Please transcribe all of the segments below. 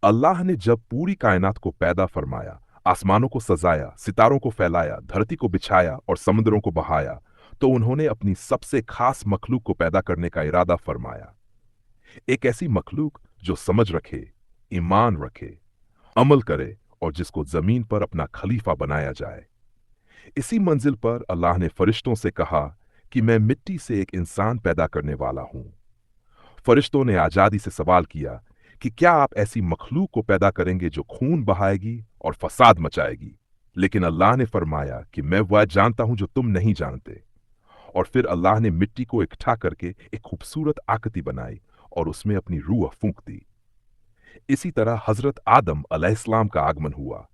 अल्लाह ने जब पूरी कायनात को पैदा फरमाया, आसमानों को सजाया, सितारों को फैलाया, धरती को बिछाया और समुद्रों को बहाया, तो उन्होंने अपनी सबसे खास मखलूक को पैदा करने का इरादा फरमाया। एक ऐसी मखलूक जो समझ रखे, ईमान रखे, अमल करे और जिसको जमीन पर अपना खलीफा बनाया जाए। इसी मंजिल पर अल्लाह ने फरिश्तों से कहा कि मैं मिट्टी से एक इंसान पैदा करने वाला हूं। फरिश्तों ने आजादी से सवाल किया कि क्या आप ऐसी मखलूक को पैदा करेंगे जो खून बहाएगी और फसाद मचाएगी? लेकिन अल्लाह ने फरमाया कि मैं वह जानता हूं जो तुम नहीं जानते। और फिर अल्लाह ने मिट्टी को इकट्ठा करके एक खूबसूरत आकृति बनाई और उसमें अपनी रूह फूंक दी। इसी तरह हजरत आदम अलैहिस्सलाम का आगमन हुआ,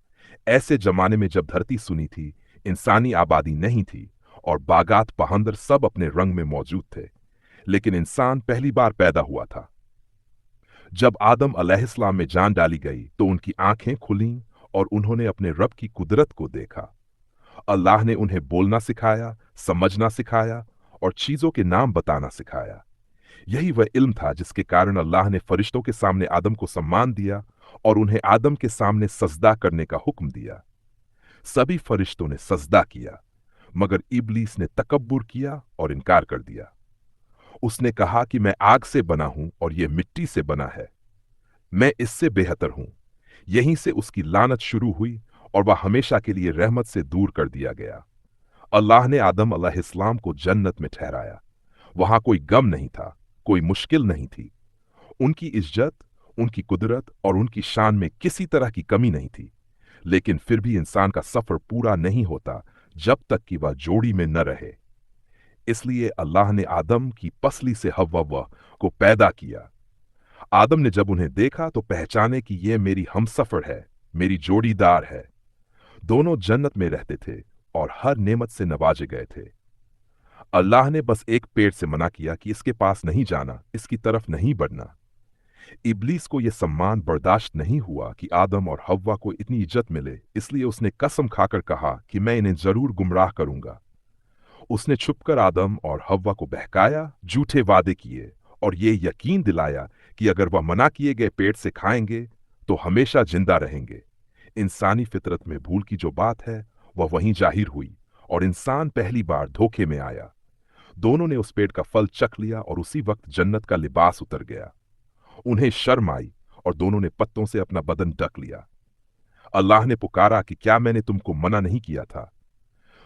ऐसे जमाने में जब धरती सुनी थी, इंसानी आबादी नहीं थी और बागात पहांदर सब अपने रंग में मौजूद थे, लेकिन इंसान पहली बार पैदा हुआ था। जब आदम अलैहिस्सलाम में जान डाली गई तो उनकी आंखें खुलीं और उन्होंने अपने रब की कुदरत को देखा। अल्लाह ने उन्हें बोलना सिखाया, समझना सिखाया और चीजों के नाम बताना सिखाया। यही वह इल्म था जिसके कारण अल्लाह ने फरिश्तों के सामने आदम को सम्मान दिया और उन्हें आदम के सामने सजदा करने का हुक्म दिया। सभी फरिश्तों ने सजदा किया, मगर इब्लीस ने तकब्बुर किया और इनकार कर दिया। उसने कहा कि मैं आग से बना हूं और यह मिट्टी से बना है, मैं इससे बेहतर हूं। यहीं से उसकी लानत शुरू हुई और वह हमेशा के लिए रहमत से दूर कर दिया गया। अल्लाह ने आदम अलैहिस्सलाम को जन्नत में ठहराया। वहां कोई गम नहीं था, कोई मुश्किल नहीं थी। उनकी इज्जत, उनकी कुदरत और उनकी शान में किसी तरह की कमी नहीं थी। लेकिन फिर भी इंसान का सफर पूरा नहीं होता जब तक कि वह जोड़ी में न रहे। इसलिए अल्लाह ने आदम की पसली से हव्वा को पैदा किया। आदम ने जब उन्हें देखा तो पहचाने कि ये मेरी हमसफर है, मेरी जोड़ीदार है। दोनों जन्नत में रहते थे और हर नेमत से नवाजे गए थे। अल्लाह ने बस एक पेड़ से मना किया कि इसके पास नहीं जाना, इसकी तरफ नहीं बढ़ना। इब्लीस को यह सम्मान बर्दाश्त नहीं हुआ कि आदम और हव्वा को इतनी इज्जत मिले, इसलिए उसने कसम खाकर कहा कि मैं इन्हें जरूर गुमराह करूंगा। उसने छुपकर आदम और हव्वा को बहकाया, झूठे वादे किए और ये यकीन दिलाया कि अगर वह मना किए गए पेड़ से खाएंगे तो हमेशा जिंदा रहेंगे। इंसानी फितरत में भूल की जो बात है वह वहीं जाहिर हुई और इंसान पहली बार धोखे में आया। दोनों ने उस पेड़ का फल चख लिया और उसी वक्त जन्नत का लिबास उतर गया। उन्हें शर्म आई और दोनों ने पत्तों से अपना बदन ढक लिया। अल्लाह ने पुकारा कि क्या मैंने तुमको मना नहीं किया था?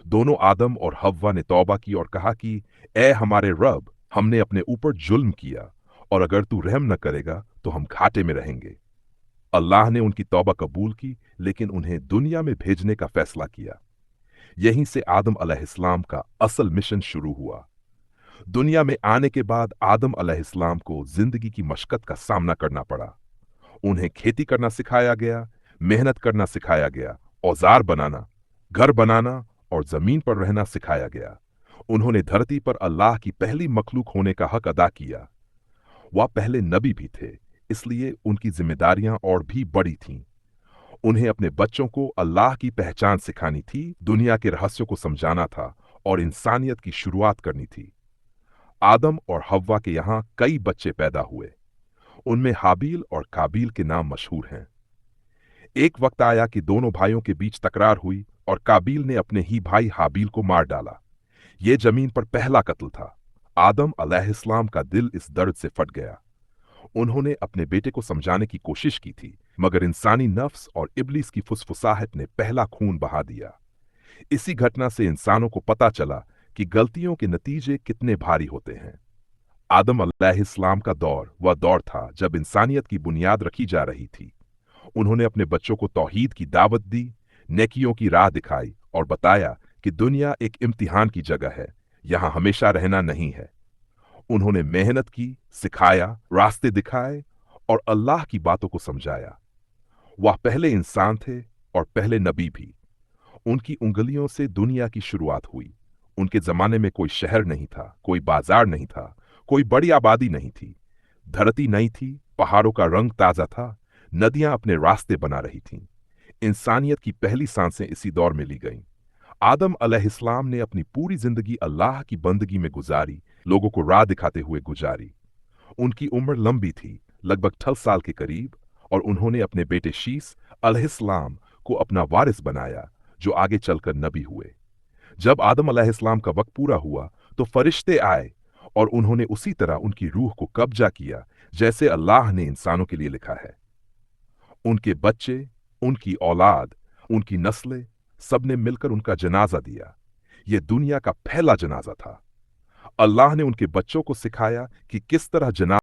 दोनों आदम और हव्वा ने तौबा की और कहा कि ए हमारे रब, हमने अपने ऊपर जुल्म किया और अगर तू रहम न करेगा तो हम घाटे में रहेंगे। अल्लाह ने उनकी तौबा कबूल की, लेकिन उन्हें दुनिया में भेजने का फैसला किया। यहीं से आदम अलैहिस्सलाम का असल मिशन शुरू हुआ। दुनिया में आने के बाद आदम अलैहिस्सलाम को जिंदगी की मशक्कत का सामना करना पड़ा। उन्हें खेती करना सिखाया गया, मेहनत करना सिखाया गया, औजार बनाना, घर बनाना और जमीन पर रहना सिखाया गया। उन्होंने धरती पर अल्लाह की पहली मखलूक होने का हक अदा किया। वह पहले नबी भी थे, इसलिए उनकी जिम्मेदारियां और भी बड़ी थीं। उन्हें अपने बच्चों को अल्लाह की पहचान सिखानी थी, दुनिया के रहस्यों को समझाना था और इंसानियत की शुरुआत करनी थी। आदम और हव्वा के यहाँ कई बच्चे पैदा हुए। उनमें हाबील और काबील के नाम मशहूर हैं। एक वक्त आया कि दोनों भाइयों के बीच तकरार हुई और काबील ने अपने ही भाई हाबील को मार डाला। यह जमीन पर पहला कत्ल था। आदम अलैहिस्सलाम का दिल इस दर्द से फट गया। उन्होंने अपने बेटे को समझाने की कोशिश की थी, मगर इंसानी नफ्स और इब्लीस की फुसफुसाहट ने पहला खून बहा दिया। इसी घटना से इंसानों को पता चला कि गलतियों के नतीजे कितने भारी होते हैं। आदम अलैहिस्सलाम का दौर वह दौर था जब इंसानियत की बुनियाद रखी जा रही थी। उन्होंने अपने बच्चों को तौहीद की दावत दी, नेकियों की राह दिखाई और बताया कि दुनिया एक इम्तिहान की जगह है, यहां हमेशा रहना नहीं है। उन्होंने मेहनत की, सिखाया, रास्ते दिखाए और अल्लाह की बातों को समझाया। वह पहले इंसान थे और पहले नबी भी। उनकी उंगलियों से दुनिया की शुरुआत हुई। उनके जमाने में कोई शहर नहीं था, कोई बाजार नहीं था, कोई बड़ी आबादी नहीं थी। धरती नई थी, पहाड़ों का रंग ताजा था, नदियां अपने रास्ते बना रही थीं। इंसानियत की पहली सांसें इसी दौर में ली गईं। आदम अलैहिस्सलाम ने अपनी पूरी जिंदगी अल्लाह की बंदगी में गुजारी, लोगों को राह दिखाते हुए गुजारी। उनकी उम्र लंबी थी, लगभग 60 साल के करीब, और उन्होंने अपने बेटे शीस अलैहिस्सलाम को अपना वारिस बनाया, जो आगे चलकर नबी हुए। जब आदम अलैहिस्सलाम का वक्त पूरा हुआ तो फरिश्ते आए और उन्होंने उसी तरह उनकी रूह को कब्जा किया जैसे अल्लाह ने इंसानों के लिए लिखा है। उनके बच्चे, उनकी औलाद, उनकी नस्लें, सबने मिलकर उनका जनाजा दिया। यह दुनिया का पहला जनाजा था। अल्लाह ने उनके बच्चों को सिखाया कि किस तरह जनाजा